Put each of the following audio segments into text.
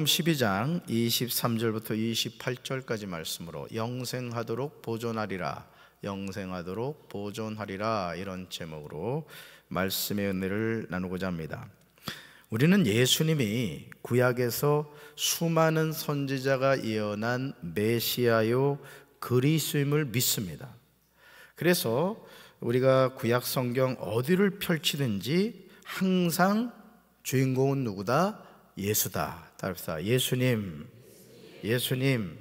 12장 23절부터 28절까지 말씀으로 영생하도록 보존하리라, 영생하도록 보존하리라, 이런 제목으로 말씀의 은혜를 나누고자 합니다. 우리는 예수님이 구약에서 수많은 선지자가 예언한 메시아요 그리스도임을 믿습니다. 그래서 우리가 구약 성경 어디를 펼치든지 항상 주인공은 누구다? 예수다. 따릅시다. 예수님, 예수님.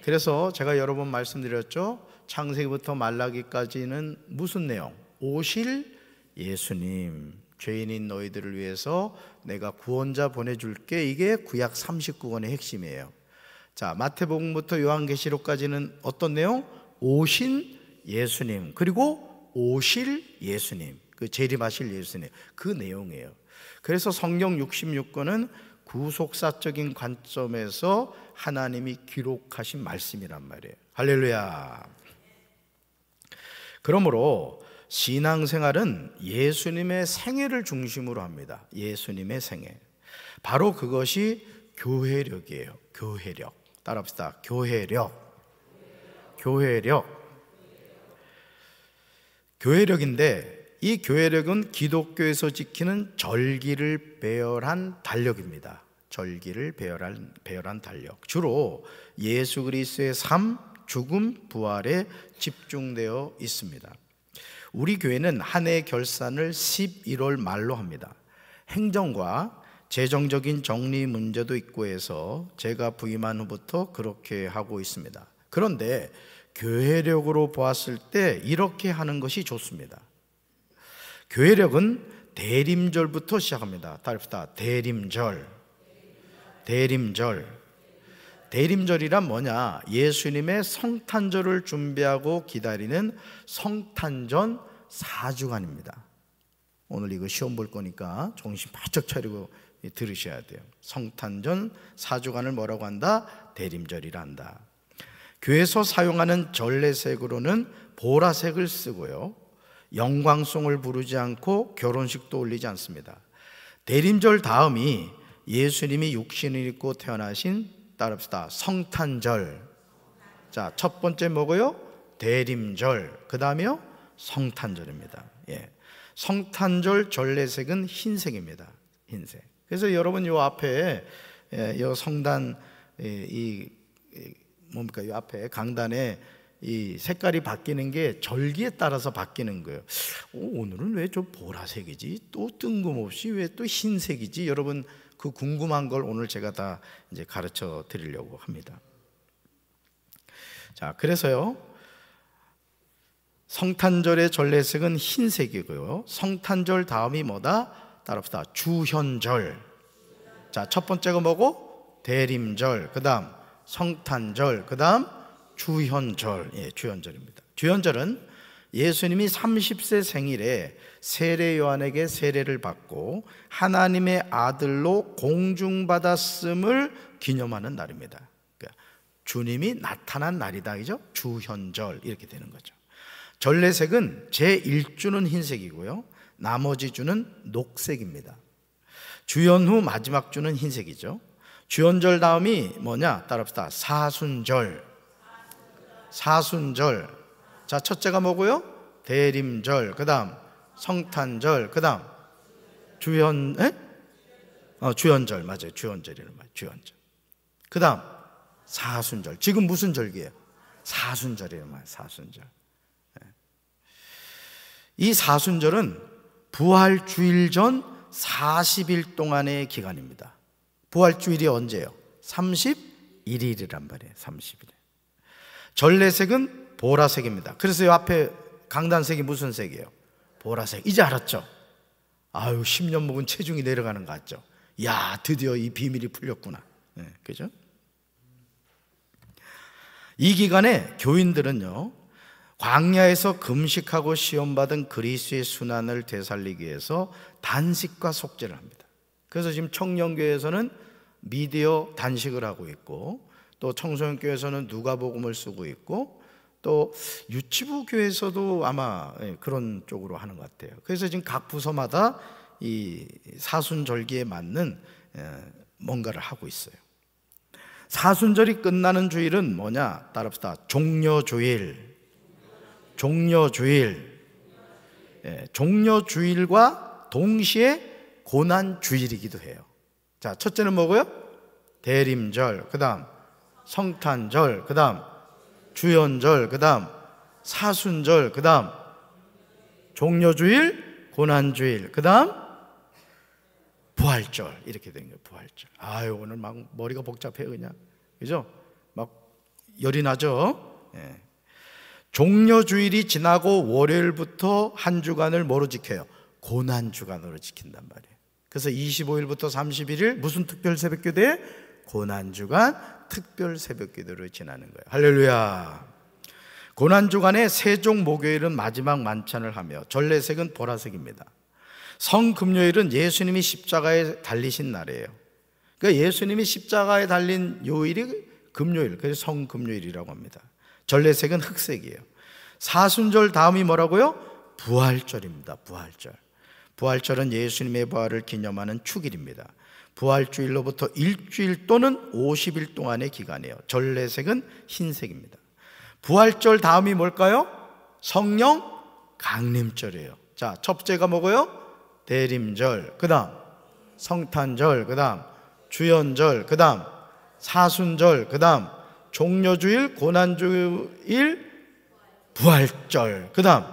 그래서 제가 여러 번 말씀드렸죠. 창세기부터 말라기까지는 무슨 내용? 오실 예수님, 죄인인 너희들을 위해서 내가 구원자 보내줄게. 이게 구약 39권의 핵심이에요. 자, 마태복음부터 요한계시록까지는 어떤 내용? 오신 예수님, 그리고 오실 예수님, 그 재림하실 예수님, 그 내용이에요. 그래서 성경 66권은 구속사적인 관점에서 하나님이 기록하신 말씀이란 말이에요. 할렐루야. 그러므로 신앙생활은 예수님의 생애를 중심으로 합니다. 예수님의 생애. 바로 그것이 교회력이에요. 교회력. 따라합시다. 교회력. 교회력. 교회력인데 이 교회력은 기독교에서 지키는 절기를 배열한 달력입니다. 절기를 배열한 달력. 주로 예수 그리스도의 삶, 죽음, 부활에 집중되어 있습니다. 우리 교회는 한 해 결산을 11월 말로 합니다. 행정과 재정적인 정리 문제도 있고 해서 제가 부임한 후부터 그렇게 하고 있습니다. 그런데 교회력으로 보았을 때 이렇게 하는 것이 좋습니다. 교회력은 대림절부터 시작합니다. 따릅시다. 대림절. 대림절. 대림절이란 뭐냐? 예수님의 성탄절을 준비하고 기다리는 성탄전 4주간입니다. 오늘 이거 시험 볼 거니까 정신 바짝 차리고 들으셔야 돼요. 성탄전 4주간을 뭐라고 한다? 대림절이라 한다. 교회에서 사용하는 전례색으로는 보라색을 쓰고요, 영광송을 부르지 않고 결혼식도 올리지 않습니다. 대림절 다음이 예수님이 육신을 입고 태어나신, 따릅시다, 성탄절. 자, 첫 번째 뭐고요? 대림절. 그 다음이요? 성탄절입니다. 예. 성탄절 전례색은 흰색입니다. 흰색. 그래서 여러분 요 앞에 요 성단 뭡니까? 요 앞에 강단에 이 색깔이 바뀌는 게 절기에 따라서 바뀌는 거예요. 오늘은 왜 좀 보라색이지? 또 뜬금없이 왜 또 흰색이지? 여러분 그 궁금한 걸 오늘 제가 다 이제 가르쳐 드리려고 합니다. 자, 그래서요, 성탄절의 전례색은 흰색이고요, 성탄절 다음이 뭐다? 따라합시다. 주현절. 자, 첫 번째가 뭐고? 대림절. 그 다음 성탄절. 그 다음 주현절. 예, 주현절입니다. 주현절은 예수님이 30세 생일에 세례 요한에게 세례를 받고 하나님의 아들로 공중받았음을 기념하는 날입니다. 그러니까 주님이 나타난 날이다, 이죠? 주현절, 이렇게 되는 거죠. 전례색은 제1주는 흰색이고요, 나머지 주는 녹색입니다. 주현 후 마지막 주는 흰색이죠. 주현절 다음이 뭐냐? 따라합시다. 사순절. 사순절. 자, 첫째가 뭐고요? 대림절. 그 다음 성탄절. 그 다음 주현절. 맞아요. 주현절이란 말이에요. 주현절. 그 다음 사순절. 지금 무슨 절기예요? 사순절이란 말이에요. 사순절. 이 사순절은 부활주일 전 40일 동안의 기간입니다. 부활주일이 언제예요? 31일이란 말이에요. 30일. 전례색은 보라색입니다. 그래서 이 앞에 강단색이 무슨 색이에요? 보라색. 이제 알았죠? 아유, 10년 먹은 체중이 내려가는 거 같죠? 야, 드디어 이 비밀이 풀렸구나. 네, 그죠? 이 기간에 교인들은요, 광야에서 금식하고 시험받은 그리스도의 순환을 되살리기 위해서 단식과 속죄를 합니다. 그래서 지금 청년교회에서는 미디어 단식을 하고 있고, 또 청소년교회에서는 누가복음을 쓰고 있고, 또 유치부 교회에서도 아마 그런 쪽으로 하는 것 같아요. 그래서 지금 각 부서마다 이 사순절기에 맞는 뭔가를 하고 있어요. 사순절이 끝나는 주일은 뭐냐? 따라합시다. 종려주일. 종려주일. 예, 종려주일과 동시에 고난주일이기도 해요. 자, 첫째는 뭐고요? 대림절, 그 다음 성탄절, 그 다음 주연절, 그 다음 사순절, 그 다음 종려주일, 고난주일, 그 다음 부활절. 이렇게 된 거예요. 부활절. 아유, 오늘 막 머리가 복잡해요 그냥. 그죠? 막 열이 나죠? 예. 종려주일이 지나고 월요일부터 한 주간을 뭐로 지켜요? 고난주간으로 지킨단 말이에요. 그래서 25일부터 31일 무슨 특별 새벽기도에? 고난주간 특별 새벽기도를 지나는 거예요. 할렐루야. 고난주간에 세종 목요일은 마지막 만찬을 하며 전래색은 보라색입니다. 성금요일은 예수님이 십자가에 달리신 날이에요. 그러니까 예수님이 십자가에 달린 요일이 금요일, 그래서 성금요일이라고 합니다. 전래색은 흑색이에요. 사순절 다음이 뭐라고요? 부활절입니다. 부활절. 부활절은 예수님의 부활을 기념하는 축일입니다. 부활주일로부터 일주일 또는 50일 동안의 기간이에요. 전래색은 흰색입니다. 부활절 다음이 뭘까요? 성령 강림절이에요. 자, 첫째가 뭐고요? 대림절, 그 다음 성탄절, 그 다음 주연절, 그 다음 사순절, 그 다음 종려주일, 고난주일, 부활절, 그 다음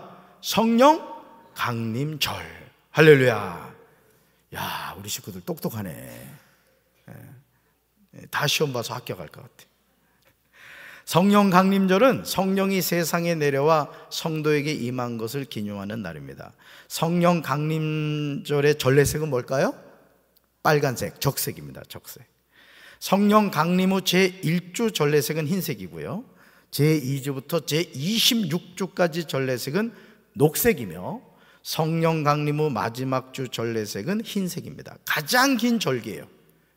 성령 강림절. 할렐루야. 야, 우리 식구들 똑똑하네. 다 시험 봐서 합격할 것 같아. 성령 강림절은 성령이 세상에 내려와 성도에게 임한 것을 기념하는 날입니다. 성령 강림절의 전래색은 뭘까요? 빨간색, 적색입니다. 적색. 성령 강림 후 제1주 전래색은 흰색이고요, 제2주부터 제26주까지 전래색은 녹색이며 성령 강림 후 마지막 주 전래색은 흰색입니다. 가장 긴 절기예요.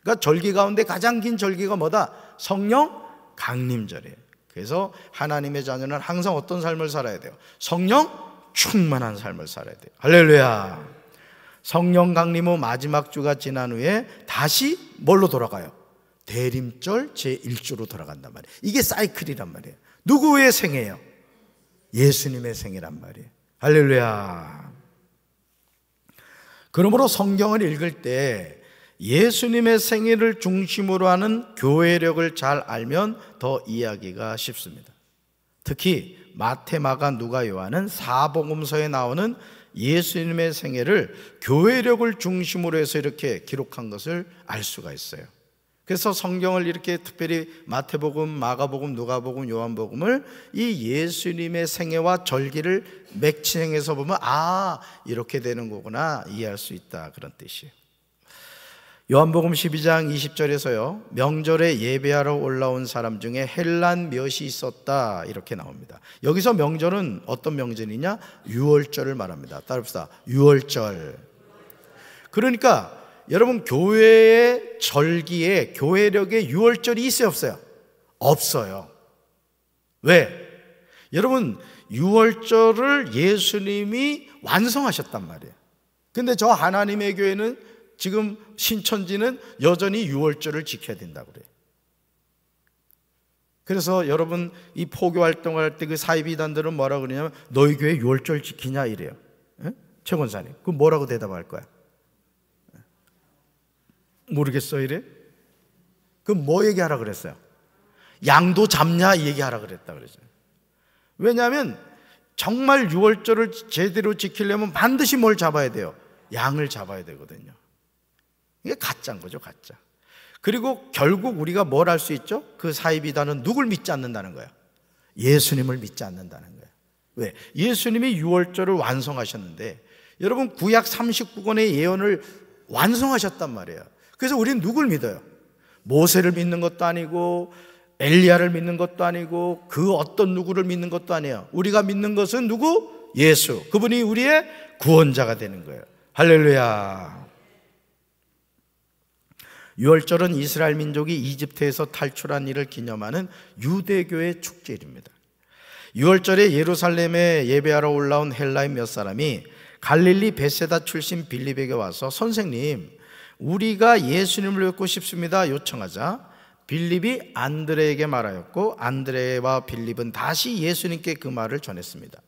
그러니까 절기 가운데 가장 긴 절기가 뭐다? 성령 강림절이에요. 그래서 하나님의 자녀는 항상 어떤 삶을 살아야 돼요? 성령 충만한 삶을 살아야 돼요. 할렐루야. 성령 강림 후 마지막 주가 지난 후에 다시 뭘로 돌아가요? 대림절 제1주로 돌아간단 말이에요. 이게 사이클이란 말이에요. 누구의 생애예요? 예수님의 생애란 말이에요. 할렐루야. 그러므로 성경을 읽을 때 예수님의 생애를 중심으로 하는 교회력을 잘 알면 더 이해하기가 쉽습니다. 특히 마태, 마가, 누가, 요한은 사복음서에 나오는 예수님의 생애를 교회력을 중심으로 해서 이렇게 기록한 것을 알 수가 있어요. 그래서 성경을 이렇게 특별히 마태복음, 마가복음, 누가복음, 요한복음을 이 예수님의 생애와 절기를 매칭해서 보면 아, 이렇게 되는 거구나 이해할 수 있다, 그런 뜻이에요. 요한복음 12장 20절에서요, 명절에 예배하러 올라온 사람 중에 헬란 몇이 있었다 이렇게 나옵니다. 여기서 명절은 어떤 명절이냐? 유월절을 말합니다. 따릅시다. 유월절. 그러니까 여러분, 교회의 절기에, 교회력에 유월절이 있어요, 없어요? 없어요. 왜? 여러분, 유월절을 예수님이 완성하셨단 말이에요. 근데 저 하나님의 교회는 지금 신천지는 여전히 유월절을 지켜야 된다고 그래요. 그래서 여러분, 이 포교 활동할 때 그 사이비단들은 뭐라 그러냐면 너희 교회 유월절 지키냐 이래요. 최 권사님, 그럼 뭐라고 대답할 거야? 모르겠어 이래? 그럼 뭐 얘기하라 그랬어요? 양도 잡냐 이 얘기하라 그랬다 그랬어요. 왜냐하면 정말 유월절을 제대로 지키려면 반드시 뭘 잡아야 돼요? 양을 잡아야 되거든요. 이게 가짜인 거죠, 가짜. 그리고 결국 우리가 뭘 할 수 있죠? 그 사이비단은 누굴 믿지 않는다는 거예요? 예수님을 믿지 않는다는 거예요. 왜? 예수님이 유월절을 완성하셨는데, 여러분 구약 39권의 예언을 완성하셨단 말이에요. 그래서 우리는 누굴 믿어요? 모세를 믿는 것도 아니고 엘리야를 믿는 것도 아니고 그 어떤 누구를 믿는 것도 아니에요. 우리가 믿는 것은 누구? 예수. 그분이 우리의 구원자가 되는 거예요. 할렐루야. 유월절은 이스라엘 민족이 이집트에서 탈출한 일을 기념하는 유대교의 축제일입니다. 유월절에 예루살렘에 예배하러 올라온 헬라인 몇 사람이 갈릴리 베세다 출신 빌립에게 와서 선생님, 우리가 예수님을 뵙고 싶습니다 요청하자 빌립이 안드레에게 말하였고 안드레와 빌립은 다시 예수님께 그 말을 전했습니다.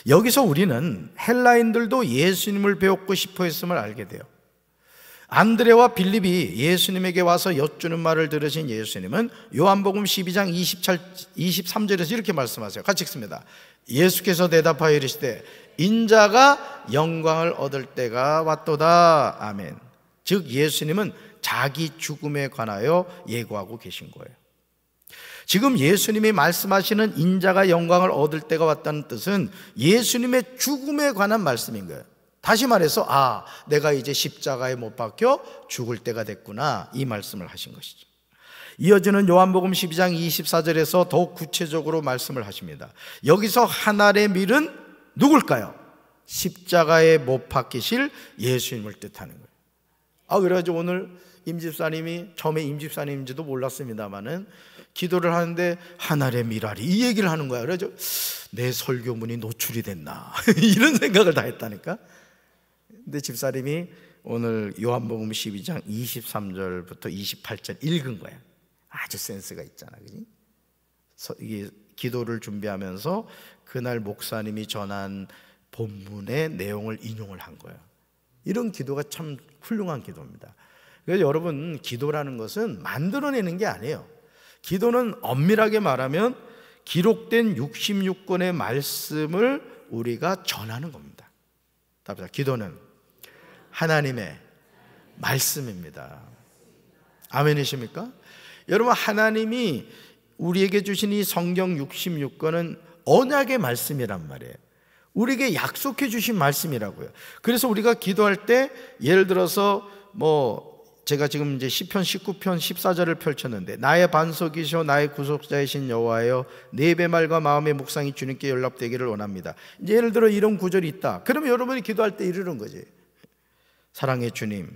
여기서 우리는 헬라인들도 예수님을 배우고 싶어 했음을 알게 돼요. 안드레와 빌립이 예수님에게 와서 여쭈는 말을 들으신 예수님은 요한복음 12장 23절에서 이렇게 말씀하세요. 같이 읽습니다. 예수께서 대답하여 이르시되 인자가 영광을 얻을 때가 왔도다. 아멘. 즉 예수님은 자기 죽음에 관하여 예고하고 계신 거예요. 지금 예수님이 말씀하시는 인자가 영광을 얻을 때가 왔다는 뜻은 예수님의 죽음에 관한 말씀인 거예요. 다시 말해서 내가 이제 십자가에 못 박혀 죽을 때가 됐구나, 이 말씀을 하신 것이죠. 이어지는 요한복음 12장 24절에서 더욱 구체적으로 말씀을 하십니다. 여기서 한 알의 밀은 누굴까요? 십자가에 못 박히실 예수님을 뜻하는 거예요. 그래가지고 오늘 임집사님이, 처음에 임집사님인지도 몰랐습니다만은 기도를 하는데 한 알의 밀알이 이 얘기를 하는 거야. 그래서 내 설교문이 노출이 됐나 이런 생각을 다 했다니까. 근데 집사님이 오늘 요한복음 12장 23절부터 28절 읽은 거야. 아주 센스가 있잖아, 그지? 이게 기도를 준비하면서 그날 목사님이 전한 본문의 내용을 인용을 한 거예요. 이런 기도가 참 훌륭한 기도입니다. 그래서 여러분, 기도라는 것은 만들어내는 게 아니에요. 기도는 엄밀하게 말하면 기록된 66권의 말씀을 우리가 전하는 겁니다. 답니다. 기도는 하나님의 말씀입니다. 아멘이십니까? 여러분, 하나님이 우리에게 주신 이 성경 66권은 언약의 말씀이란 말이에요. 우리에게 약속해 주신 말씀이라고요. 그래서 우리가 기도할 때 예를 들어서 제가 지금 이제 시편 19편 14절을 펼쳤는데 나의 반석이시오 나의 구속자이신 여호와여 내 입의 말과 마음의 묵상이 주님께 연락되기를 원합니다. 이제 예를 들어 이런 구절이 있다. 그러면 여러분이 기도할 때 이러는 거지. 사랑의 주님,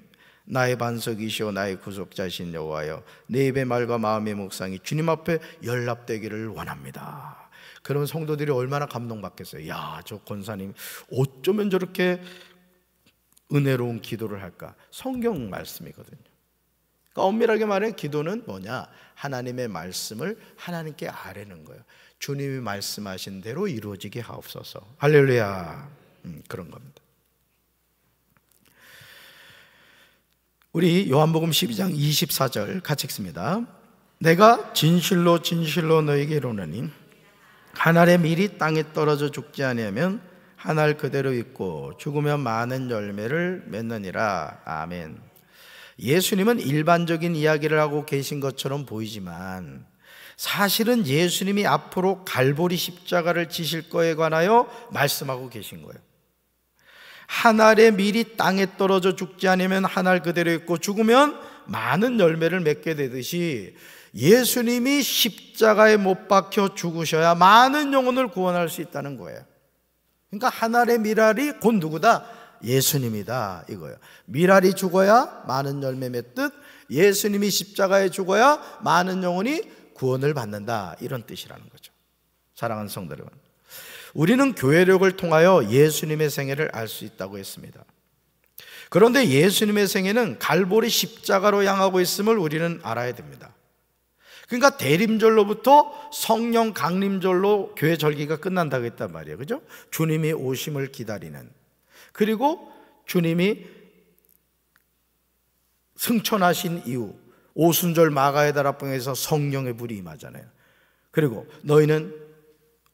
나의 반석이시오 나의 구속자이신 여호와여 내 입의 말과 마음의 묵상이 주님 앞에 연락되기를 원합니다. 그러면 성도들이 얼마나 감동받겠어요. 야, 저 권사님 어쩌면 저렇게 은혜로운 기도를 할까? 성경 말씀이거든요. 그러니까 엄밀하게 말해 기도는 뭐냐? 하나님의 말씀을 하나님께 아뢰는 거예요. 주님이 말씀하신 대로 이루어지게 하옵소서. 할렐루야. 그런 겁니다. 우리 요한복음 12장 24절 같이 읽습니다. 내가 진실로 진실로 너에게 이르노니 한 알의 밀이 땅에 떨어져 죽지 아니하면 한 알 그대로 있고 죽으면 많은 열매를 맺느니라. 아멘. 예수님은 일반적인 이야기를 하고 계신 것처럼 보이지만 사실은 예수님이 앞으로 갈보리 십자가를 지실 거에 관하여 말씀하고 계신 거예요. 한 알의 밀이 땅에 떨어져 죽지 않으면 한 알 그대로 있고 죽으면 많은 열매를 맺게 되듯이 예수님이 십자가에 못 박혀 죽으셔야 많은 영혼을 구원할 수 있다는 거예요. 그러니까 한 알의 밀알이 곧 누구다? 예수님이다, 이거예요. 밀알이 죽어야 많은 열매 맺듯 예수님이 십자가에 죽어야 많은 영혼이 구원을 받는다, 이런 뜻이라는 거죠. 사랑하는 성도 여러분, 우리는 교회력을 통하여 예수님의 생애를 알 수 있다고 했습니다. 그런데 예수님의 생애는 갈보리 십자가로 향하고 있음을 우리는 알아야 됩니다. 그러니까 대림절로부터 성령 강림절로 교회 절기가 끝난다고 했단 말이에요. 그죠? 주님이 오심을 기다리는, 그리고 주님이 승천하신 이후 오순절 마가의 다락방에서 성령의 불이 임하잖아요. 그리고 너희는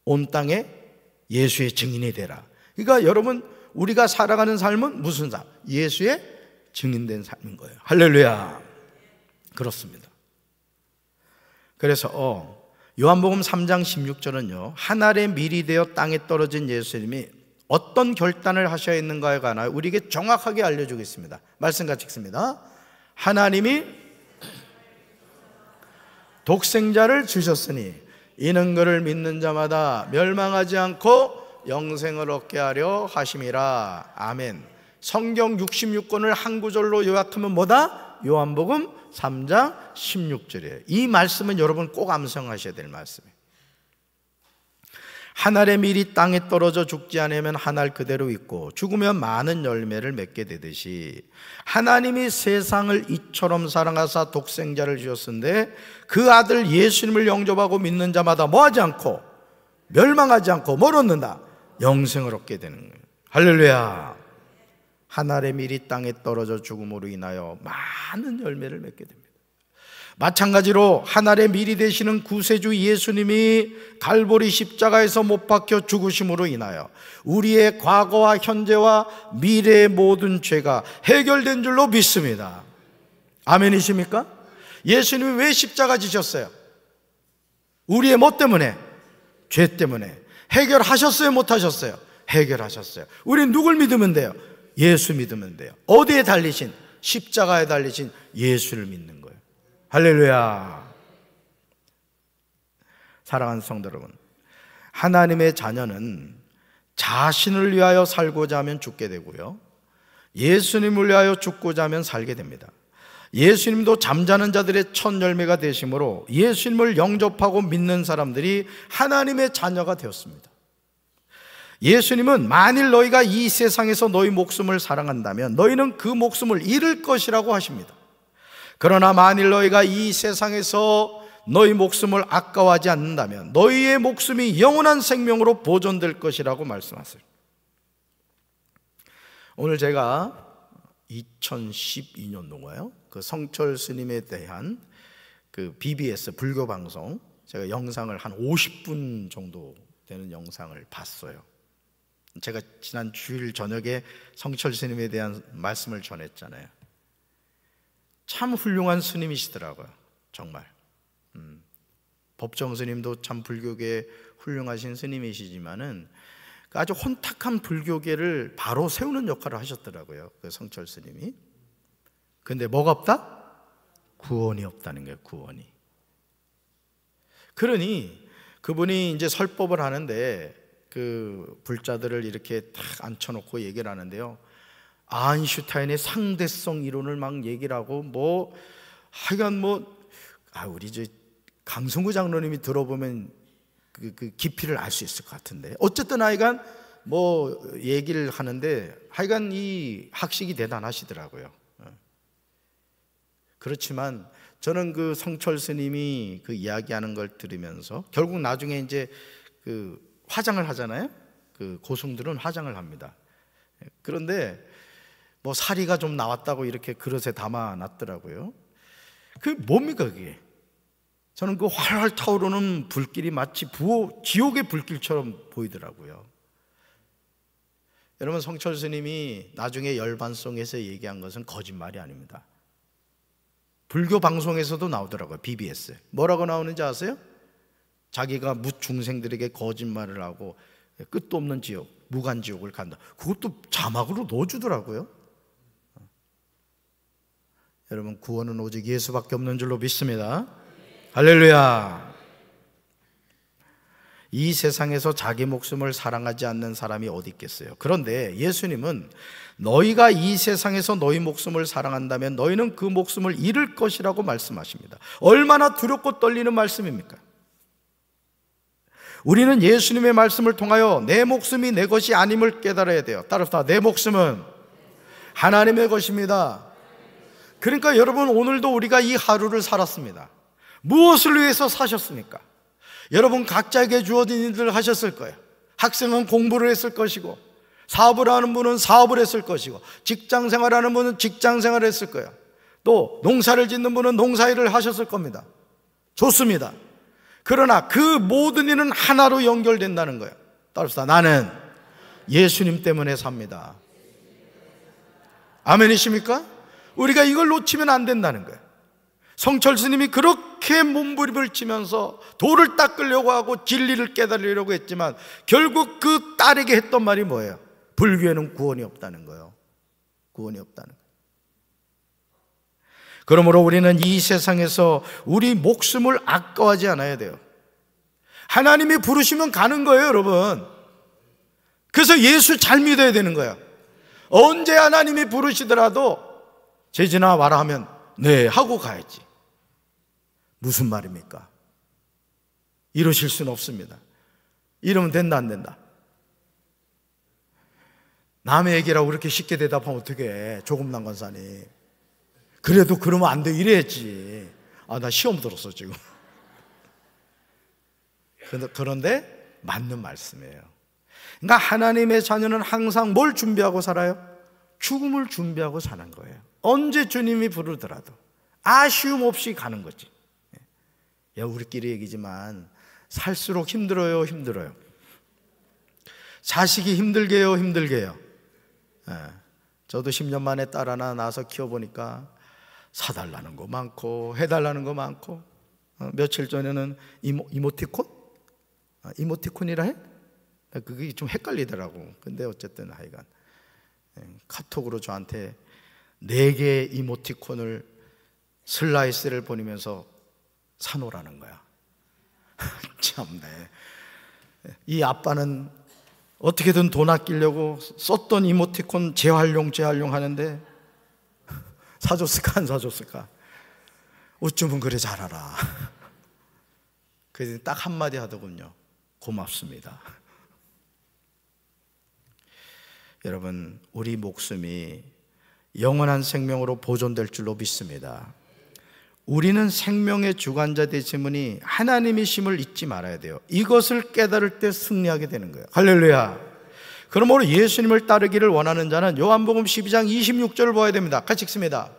온 땅에 예수의 증인이 되라. 그러니까 여러분, 우리가 살아가는 삶은 무슨 삶? 예수의 증인된 삶인 거예요. 할렐루야. 그렇습니다. 그래서 요한복음 3장 16절은요, 한 알의 밀이 되어 땅에 떨어진 예수님이 어떤 결단을 하셔야 했는가에 관하여 우리에게 정확하게 알려주고 있습니다. 말씀 같이 읽습니다. 하나님이 독생자를 주셨으니 이는 그를 믿는 자마다 멸망하지 않고 영생을 얻게 하려 하심이라. 아멘. 성경 66권을 한 구절로 요약하면 뭐다? 요한복음 3장 16절이에요. 이 말씀은 여러분 꼭 암송하셔야 될 말씀이에요. 한 알의 밀이 땅에 떨어져 죽지 않으면 한 알 그대로 있고 죽으면 많은 열매를 맺게 되듯이 하나님이 세상을 이처럼 사랑하사 독생자를 주셨는데 그 아들 예수님을 영접하고 믿는 자마다 뭐하지 않고 멸망하지 않고 뭘 얻는다? 영생을 얻게 되는 거예요. 할렐루야. 한 알의 밀이 땅에 떨어져 죽음으로 인하여 많은 열매를 맺게 됩니다. 마찬가지로 한 알의 밀이 되시는 구세주 예수님이 갈보리 십자가에서 못 박혀 죽으심으로 인하여 우리의 과거와 현재와 미래의 모든 죄가 해결된 줄로 믿습니다. 아멘이십니까? 예수님이 왜 십자가 지셨어요? 우리의 뭐 때문에? 죄 때문에. 해결하셨어요? 못하셨어요? 해결하셨어요. 우리는 누굴 믿으면 돼요? 예수 믿으면 돼요. 어디에 달리신? 십자가에 달리신 예수를 믿는 거예요. 할렐루야. 사랑하는 성도 여러분, 하나님의 자녀는 자신을 위하여 살고자 하면 죽게 되고요, 예수님을 위하여 죽고자 하면 살게 됩니다. 예수님도 잠자는 자들의 첫 열매가 되심으로 예수님을 영접하고 믿는 사람들이 하나님의 자녀가 되었습니다. 예수님은 만일 너희가 이 세상에서 너희 목숨을 사랑한다면 너희는 그 목숨을 잃을 것이라고 하십니다. 그러나 만일 너희가 이 세상에서 너희 목숨을 아까워하지 않는다면 너희의 목숨이 영원한 생명으로 보존될 것이라고 말씀하세요. 오늘 제가 2012년도인가요? 그 성철 스님에 대한 그 BBS 불교 방송, 제가 영상을 한 50분 정도 되는 영상을 봤어요. 제가 지난 주일 저녁에 성철 스님에 대한 말씀을 전했잖아요. 참 훌륭한 스님이시더라고요. 정말. 법정 스님도 참 불교계 훌륭하신 스님이시지만은 아주 혼탁한 불교계를 바로 세우는 역할을 하셨더라고요. 그 성철 스님이. 근데 뭐가 없다? 구원이 없다는 거예요. 구원이. 그러니 그분이 이제 설법을 하는데 그 불자들을 이렇게 딱 앉혀놓고 얘기를 하는데요, 아인슈타인의 상대성 이론을 막 얘기를 하고 뭐 하여간 우리 저 강성구 장로님이 들어보면 그 깊이를 알 수 있을 것 같은데, 어쨌든 하여간 뭐 얘기를 하는데 하여간 이 학식이 대단하시더라고요. 그렇지만 저는 그 성철 스님이 그 이야기하는 걸 들으면서 결국 나중에 이제 그 화장을 하잖아요. 그 고승들은 화장을 합니다. 그런데 뭐 사리가 좀 나왔다고 이렇게 그릇에 담아놨더라고요. 그게 뭡니까 그게? 저는 그 활활 타오르는 불길이 마치 지옥의 불길처럼 보이더라고요. 여러분, 성철 스님이 나중에 열반송에서 얘기한 것은 거짓말이 아닙니다. 불교 방송에서도 나오더라고요. BBS 뭐라고 나오는지 아세요? 자기가 무중생들에게 거짓말을 하고 끝도 없는 지옥, 무간지옥을 간다. 그것도 자막으로 넣어주더라고요. 여러분, 구원은 오직 예수밖에 없는 줄로 믿습니다. 할렐루야. 이 세상에서 자기 목숨을 사랑하지 않는 사람이 어디 있겠어요? 그런데 예수님은 너희가 이 세상에서 너희 목숨을 사랑한다면 너희는 그 목숨을 잃을 것이라고 말씀하십니다. 얼마나 두렵고 떨리는 말씀입니까? 우리는 예수님의 말씀을 통하여 내 목숨이 내 것이 아님을 깨달아야 돼요. 따라서 내 목숨은 하나님의 것입니다. 그러니까 여러분, 오늘도 우리가 이 하루를 살았습니다. 무엇을 위해서 사셨습니까? 여러분 각자에게 주어진 일들을 하셨을 거예요. 학생은 공부를 했을 것이고, 사업을 하는 분은 사업을 했을 것이고, 직장 생활하는 분은 직장 생활을 했을 거예요. 또 농사를 짓는 분은 농사일을 하셨을 겁니다. 좋습니다. 그러나 그 모든 일은 하나로 연결된다는 거예요. 따라서 나는 예수님 때문에 삽니다. 아멘이십니까? 우리가 이걸 놓치면 안 된다는 거예요. 성철 스님이 그렇게 몸부림을 치면서 돌을 닦으려고 하고 진리를 깨달으려고 했지만 결국 그 딸에게 했던 말이 뭐예요? 불교에는 구원이 없다는 거예요. 구원이 없다는 거예요. 그러므로 우리는 이 세상에서 우리 목숨을 아까워하지 않아야 돼요. 하나님이 부르시면 가는 거예요, 여러분. 그래서 예수 잘 믿어야 되는 거예요. 언제 하나님이 부르시더라도 재진아 와라 하면 네 하고 가야지. 무슨 말입니까? 이러실 수는 없습니다. 이러면 된다 안 된다? 남의 얘기라고 그렇게 쉽게 대답하면 어떡해, 조금난 권사님. 그래도 그러면 안 돼 이래야지. 나 시험 들었어 지금. 그런데 맞는 말씀이에요. 그러니까 하나님의 자녀는 항상 뭘 준비하고 살아요? 죽음을 준비하고 사는 거예요. 언제 주님이 부르더라도 아쉬움 없이 가는 거지. 우리끼리 얘기지만 살수록 힘들어요. 자식이 힘들게요. 저도 10년 만에 딸 하나 낳아서 키워보니까 사달라는 거 많고 해달라는 거 많고, 며칠 전에는 이모티콘이라 해? 그게 좀 헷갈리더라고. 근데 어쨌든 하여간 카톡으로 저한테 4개의 이모티콘을 슬라이스를 보내면서 사놓으라는 거야. 참네. 이 아빠는 어떻게든 돈 아끼려고 썼던 이모티콘 재활용 하는데 사줬을까 안 사줬을까? 어쩌면 그래 잘하라. 그래서 딱 한마디 하더군요. 고맙습니다. 여러분, 우리 목숨이 영원한 생명으로 보존될 줄로 믿습니다. 우리는 생명의 주관자 되심은 하나님이심을 잊지 말아야 돼요. 이것을 깨달을 때 승리하게 되는 거예요. 할렐루야. 그러므로 예수님을 따르기를 원하는 자는 요한복음 12장 26절을 보아야 됩니다. 같이 읽습니다.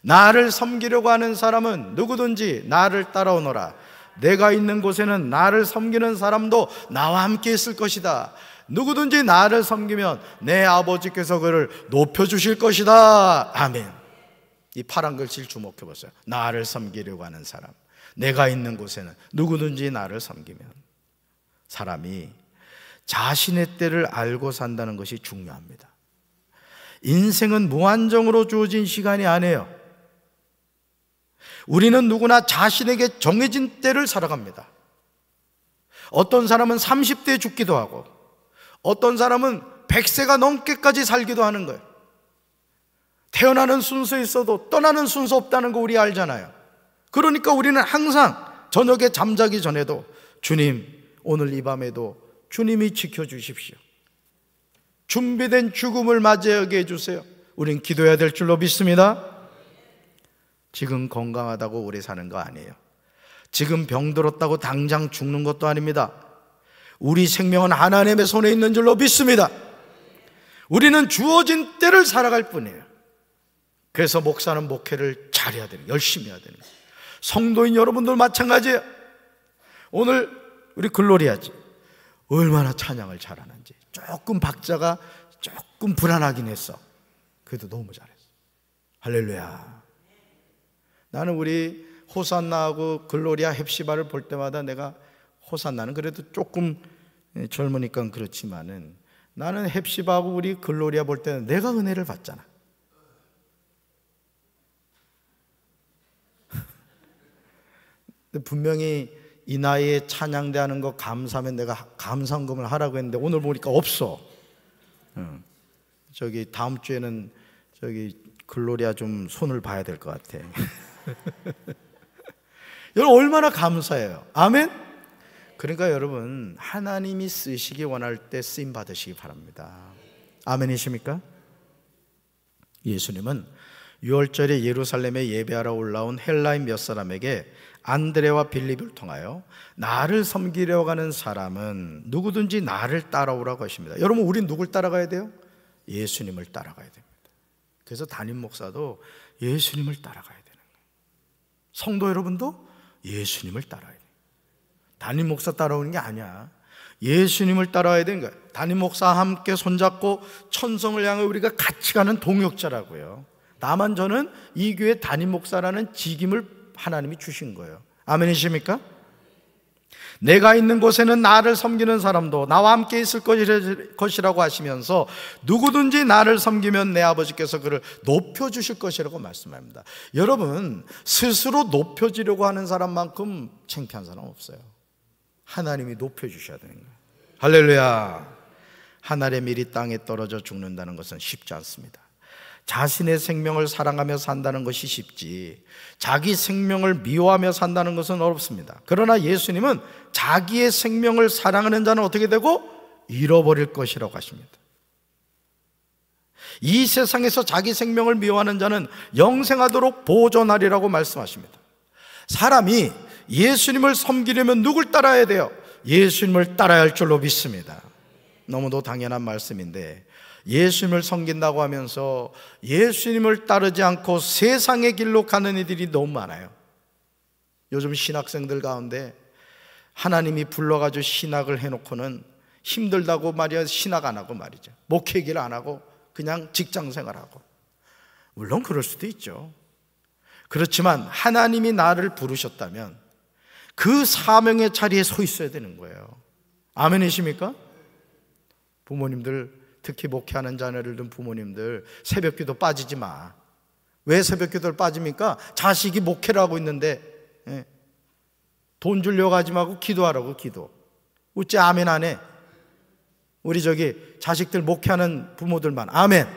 나를 섬기려고 하는 사람은 누구든지 나를 따라오너라. 내가 있는 곳에는 나를 섬기는 사람도 나와 함께 있을 것이다. 누구든지 나를 섬기면 내 아버지께서 그를 높여주실 것이다. 아멘. 이 파란 글씨를 주목해 보세요. 나를 섬기려고 하는 사람, 내가 있는 곳에는 누구든지 나를 섬기면. 사람이 자신의 때를 알고 산다는 것이 중요합니다. 인생은 무한정으로 주어진 시간이 아니에요. 우리는 누구나 자신에게 정해진 때를 살아갑니다. 어떤 사람은 30대에 죽기도 하고, 어떤 사람은 100세가 넘게까지 살기도 하는 거예요. 태어나는 순서 있어도 떠나는 순서 없다는 거 우리 알잖아요. 그러니까 우리는 항상 저녁에 잠자기 전에도 주님, 오늘 이 밤에도 주님이 지켜주십시오. 준비된 죽음을 맞이하게 해주세요. 우린 기도해야 될 줄로 믿습니다. 지금 건강하다고 오래 사는 거 아니에요. 지금 병들었다고 당장 죽는 것도 아닙니다. 우리 생명은 하나님의 손에 있는 줄로 믿습니다. 우리는 주어진 때를 살아갈 뿐이에요. 그래서 목사는 목회를 잘해야 되는, 열심히 해야 되는 거예요. 성도인 여러분들 마찬가지예요. 오늘 우리 글로리아지 얼마나 찬양을 잘하는지. 조금 박자가 조금 불안하긴 했어. 그래도 너무 잘했어. 할렐루야. 나는 우리 호산나하고 글로리아 헵시바를 볼 때마다 내가, 호산나는 그래도 조금 젊으니까 그렇지만은 나는 헵시바하고 우리 글로리아 볼 때는 내가 은혜를 받잖아. 분명히 이 나이에 찬양대 하는 거 감사하면 내가 감상금을 하라고 했는데 오늘 보니까 없어. 저기 다음 주에는 저기 글로리아 좀 손을 봐야 될 것 같아. 여러분 얼마나 감사해요. 아멘. 그러니까 여러분 하나님이 쓰시기 원할 때 쓰임 받으시기 바랍니다. 아멘이십니까? 예수님은 6월절에 예루살렘에 예배하러 올라온 헬라인 몇 사람에게 안드레와 빌립을 통하여 나를 섬기려고 하는 사람은 누구든지 나를 따라오라고 하십니다. 여러분 우린 누굴 따라가야 돼요? 예수님을 따라가야 됩니다. 그래서 담임 목사도 예수님을 따라가야 되는 거예요. 성도 여러분도 예수님을 따라야 돼요. 담임 목사 따라오는 게 아니야. 예수님을 따라와야 되는 거예요. 담임 목사와 함께 손잡고 천성을 향해 우리가 같이 가는 동역자라고요. 다만 저는 이 교회 담임 목사라는 직임을 하나님이 주신 거예요. 아멘이십니까? 내가 있는 곳에는 나를 섬기는 사람도 나와 함께 있을 것이라고 하시면서 누구든지 나를 섬기면 내 아버지께서 그를 높여주실 것이라고 말씀합니다. 여러분 스스로 높여지려고 하는 사람만큼 창피한 사람 없어요. 하나님이 높여주셔야 되는 거예요. 할렐루야. 하늘의 밀이 땅에 떨어져 죽는다는 것은 쉽지 않습니다. 자신의 생명을 사랑하며 산다는 것이 쉽지 자기 생명을 미워하며 산다는 것은 어렵습니다. 그러나 예수님은 자기의 생명을 사랑하는 자는 어떻게 되고 잃어버릴 것이라고 하십니다. 이 세상에서 자기 생명을 미워하는 자는 영생하도록 보존하리라고 말씀하십니다. 사람이 예수님을 섬기려면 누굴 따라야 돼요? 예수님을 따라야 할 줄로 믿습니다. 너무도 당연한 말씀인데 예수님을 섬긴다고 하면서 예수님을 따르지 않고 세상의 길로 가는 이들이 너무 많아요. 요즘 신학생들 가운데 하나님이 불러가지고 신학을 해놓고는 힘들다고 말이야 신학 안 하고 말이죠. 목회기를 안 하고 그냥 직장생활하고. 물론 그럴 수도 있죠. 그렇지만 하나님이 나를 부르셨다면 그 사명의 자리에 서 있어야 되는 거예요. 아멘이십니까? 부모님들, 특히 목회하는 자녀를 둔 부모님들, 새벽기도 빠지지 마. 왜 새벽기도를 빠집니까? 자식이 목회를 하고 있는데 돈 주려고 하지 말고 기도하라고. 기도. 어째 아멘 안 해? 우리 자식들 목회하는 부모들만 아멘.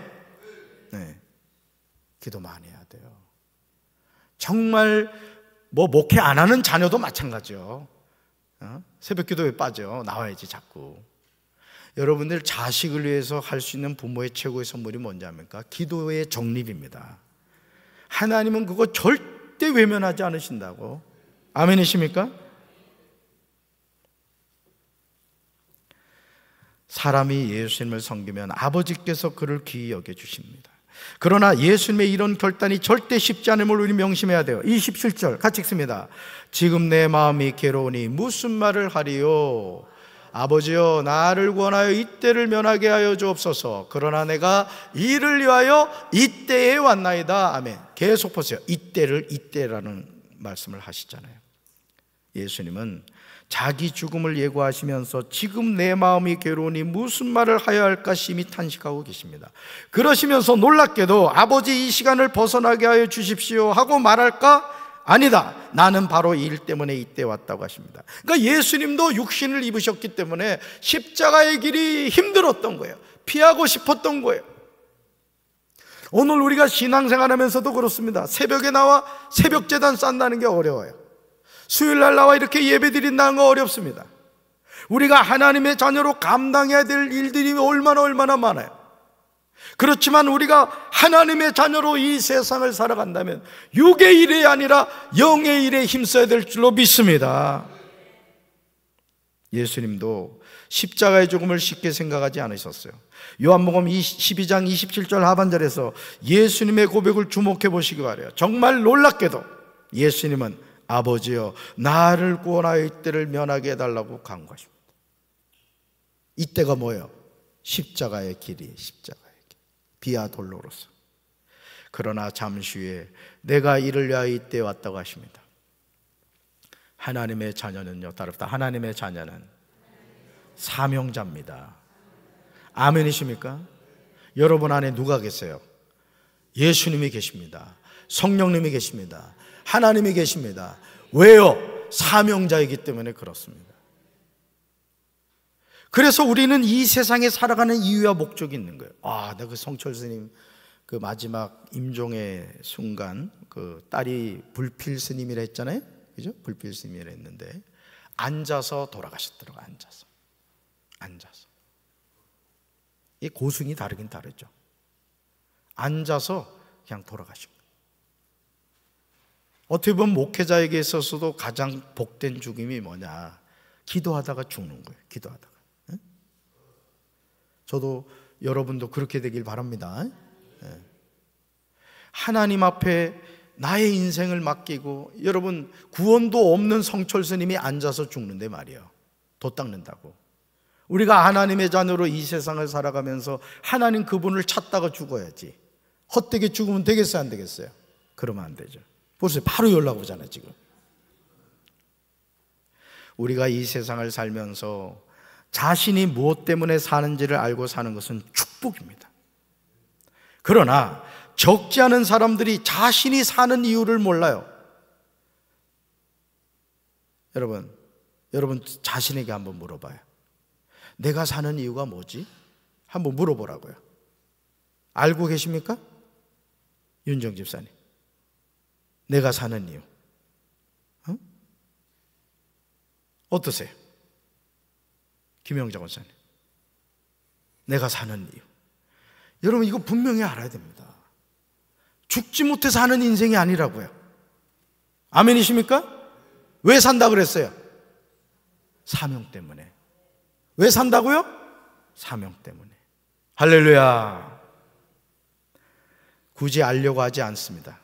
기도 많이 해야 돼요. 정말 목회 안 하는 자녀도 마찬가지요. 새벽기도에 빠져 나와야지 자꾸. 여러분들 자식을 위해서 할 수 있는 부모의 최고의 선물이 뭔지 압니까? 기도의 정립입니다. 하나님은 그거 절대 외면하지 않으신다고. 아멘이십니까? 사람이 예수님을 섬기면 아버지께서 그를 귀히 여겨주십니다. 그러나 예수님의 이런 결단이 절대 쉽지 않음을 우리 명심해야 돼요. 27절 같이 읽습니다. 지금 내 마음이 괴로우니 무슨 말을 하리요? 아버지여 나를 구원하여 이때를 면하게 하여 주옵소서. 그러나 내가 이를 위하여 이때에 왔나이다. 아멘. 계속 보세요. 이때라는 말씀을 하시잖아요. 예수님은 자기 죽음을 예고하시면서 지금 내 마음이 괴로우니 무슨 말을 하여야 할까 심히 탄식하고 계십니다. 그러시면서 놀랍게도 아버지 이 시간을 벗어나게 하여 주십시오 하고 말할까? 아니다. 나는 바로 이 일 때문에 이때 왔다고 하십니다. 그러니까 예수님도 육신을 입으셨기 때문에 십자가의 길이 힘들었던 거예요. 피하고 싶었던 거예요. 오늘 우리가 신앙생활하면서도 그렇습니다. 새벽에 나와 새벽제단 싼다는 게 어려워요. 수요일날 나와 이렇게 예배 드린다는 거 어렵습니다. 우리가 하나님의 자녀로 감당해야 될 일들이 얼마나 많아요. 그렇지만 우리가 하나님의 자녀로 이 세상을 살아간다면 육의 일이 아니라 영의 일에 힘써야 될 줄로 믿습니다. 예수님도 십자가의 죽음을 쉽게 생각하지 않으셨어요. 요한복음 12장 27절 하반절에서 예수님의 고백을 주목해 보시기 바라요. 정말 놀랍게도 예수님은 아버지여 나를 구원하여 이때를 면하게 해달라고 간구하십니다. 이때가 뭐예요? 십자가의 길이 십자가의 길. 비아 돌로로서. 그러나 잠시 후에 내가 이를 위하여 이때 왔다고 하십니다. 하나님의 자녀는요, 다릅니다. 하나님의 자녀는 사명자입니다. 아멘이십니까? 여러분 안에 누가 계세요? 예수님이 계십니다. 성령님이 계십니다. 하나님이 계십니다. 왜요? 사명자이기 때문에 그렇습니다. 그래서 우리는 이 세상에 살아가는 이유와 목적이 있는 거예요. 내가 그 성철 스님 그 마지막 임종의 순간 그 딸이 불필 스님이라 했잖아요. 그죠? 불필 스님이라 했는데 앉아서 돌아가셨더라고요. 앉아서. 이 고승이 다르긴 다르죠. 앉아서 그냥 돌아가신 거예요. 어떻게 보면 목회자에게 있어서도 가장 복된 죽음이 뭐냐? 기도하다가 죽는 거예요. 기도하다가. 저도 여러분도 그렇게 되길 바랍니다. 하나님 앞에 나의 인생을 맡기고, 여러분 구원도 없는 성철 스님이 앉아서 죽는데 말이에요. 도 닦는다고. 우리가 하나님의 자녀로 이 세상을 살아가면서 하나님 그분을 찾다가 죽어야지. 헛되게 죽으면 되겠어요, 안 되겠어요? 그러면 안 되죠. 보세요, 바로 연락 오잖아요. 지금 우리가 이 세상을 살면서 자신이 무엇 때문에 사는지를 알고 사는 것은 축복입니다. 그러나 적지 않은 사람들이 자신이 사는 이유를 몰라요. 여러분 자신에게 한번 물어봐요. 내가 사는 이유가 뭐지? 한번 물어보라고요. 알고 계십니까? 윤정 집사님, 내가 사는 이유 어떠세요? 김영자 권사님, 내가 사는 이유. 여러분, 이거 분명히 알아야 됩니다. 죽지 못해 사는 인생이 아니라고요. 아멘이십니까? 왜 산다 그랬어요? 사명 때문에. 왜 산다고요? 사명 때문에. 할렐루야. 굳이 알려고 하지 않습니다.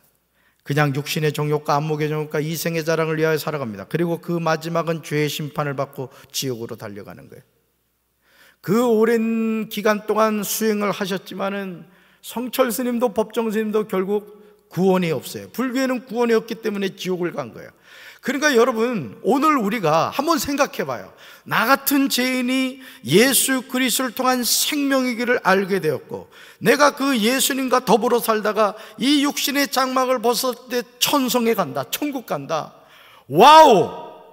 그냥 육신의 정욕과 안목의 정욕과 이생의 자랑을 위하여 살아갑니다. 그리고 그 마지막은 죄의 심판을 받고 지옥으로 달려가는 거예요. 그 오랜 기간 동안 수행을 하셨지만은 성철 스님도 법정 스님도 결국 구원이 없어요. 불교에는 구원이 없기 때문에 지옥을 간 거예요. 그러니까 여러분, 오늘 우리가 한번 생각해 봐요. 나 같은 죄인이 예수 그리스도를 통한 생명의 길을 알게 되었고, 내가 그 예수님과 더불어 살다가 이 육신의 장막을 벗었을 때 천성에 간다, 천국 간다. 와우!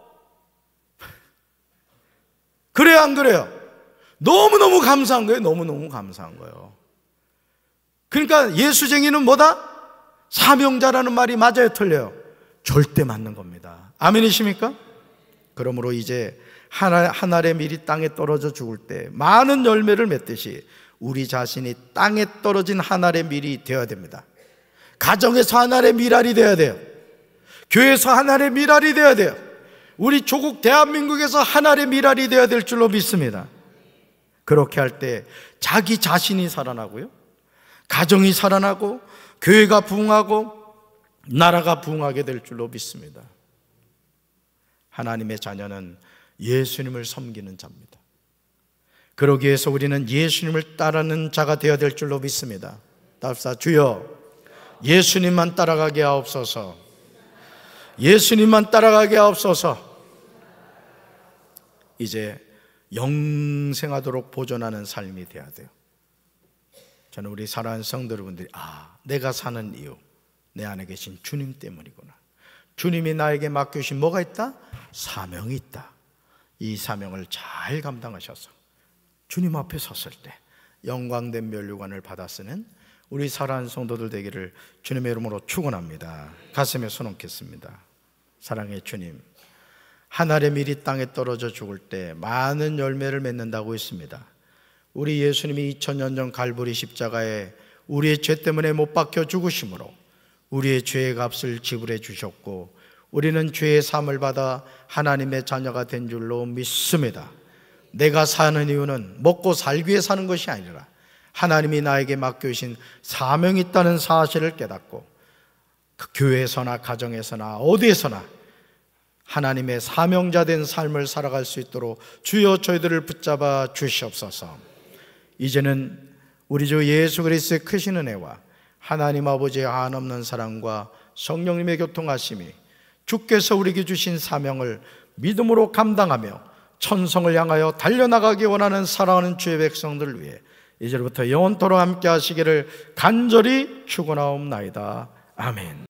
그래요, 안 그래요? 너무너무 감사한 거예요. 너무너무 감사한 거예요. 그러니까 예수쟁이는 뭐다? 사명자라는 말이 맞아요, 틀려요? 절대 맞는 겁니다. 아멘이십니까? 그러므로 이제 한 알의 밀이 땅에 떨어져 죽을 때 많은 열매를 맺듯이 우리 자신이 땅에 떨어진 한 알의 밀이 되어야 됩니다. 가정에서 한 알의 밀알이 되어야 돼요. 교회에서 한 알의 밀알이 되어야 돼요. 우리 조국 대한민국에서 한 알의 밀알이 되어야 될 줄로 믿습니다. 그렇게 할 때 자기 자신이 살아나고요, 가정이 살아나고, 교회가 부흥하고, 나라가 부흥하게 될 줄로 믿습니다. 하나님의 자녀는 예수님을 섬기는 자입니다. 그러기 위해서 우리는 예수님을 따르는 자가 되어야 될 줄로 믿습니다. 답사, 주여 예수님만 따라가게 하옵소서. 예수님만 따라가게 하옵소서. 이제 영생하도록 보존하는 삶이 돼야 돼요. 저는 우리 사랑하는 성도 여러분들이, 내가 사는 이유, 내 안에 계신 주님 때문이구나. 주님이 나에게 맡겨주신 뭐가 있다? 사명이 있다. 이 사명을 잘 감당하셔서 주님 앞에 섰을 때 영광된 면류관을 받아 쓰는 우리 사랑하는 성도들 되기를 주님의 이름으로 축원합니다. 가슴에 손 얹겠습니다. 사랑의 주님, 한 알의 밀이 땅에 떨어져 죽을 때 많은 열매를 맺는다고 했습니다. 우리 예수님이 2000년 전 갈보리 십자가에 우리의 죄 때문에 못 박혀 죽으심으로 우리의 죄의 값을 지불해 주셨고, 우리는 죄의 사함을 받아 하나님의 자녀가 된 줄로 믿습니다. 내가 사는 이유는 먹고 살기 위해 사는 것이 아니라 하나님이 나에게 맡겨주신 사명이 있다는 사실을 깨닫고, 그 교회에서나 가정에서나 어디에서나 하나님의 사명자 된 삶을 살아갈 수 있도록 주여 저희들을 붙잡아 주시옵소서. 이제는 우리 주 예수 그리스도의 크신 은혜와 하나님 아버지의 한없는 사랑과 성령님의 교통하심이, 주께서 우리에게 주신 사명을 믿음으로 감당하며 천성을 향하여 달려나가기 원하는 사랑하는 주의 백성들을 위해 이제부터 영원토록 함께 하시기를 간절히 축원하옵나이다. 아멘.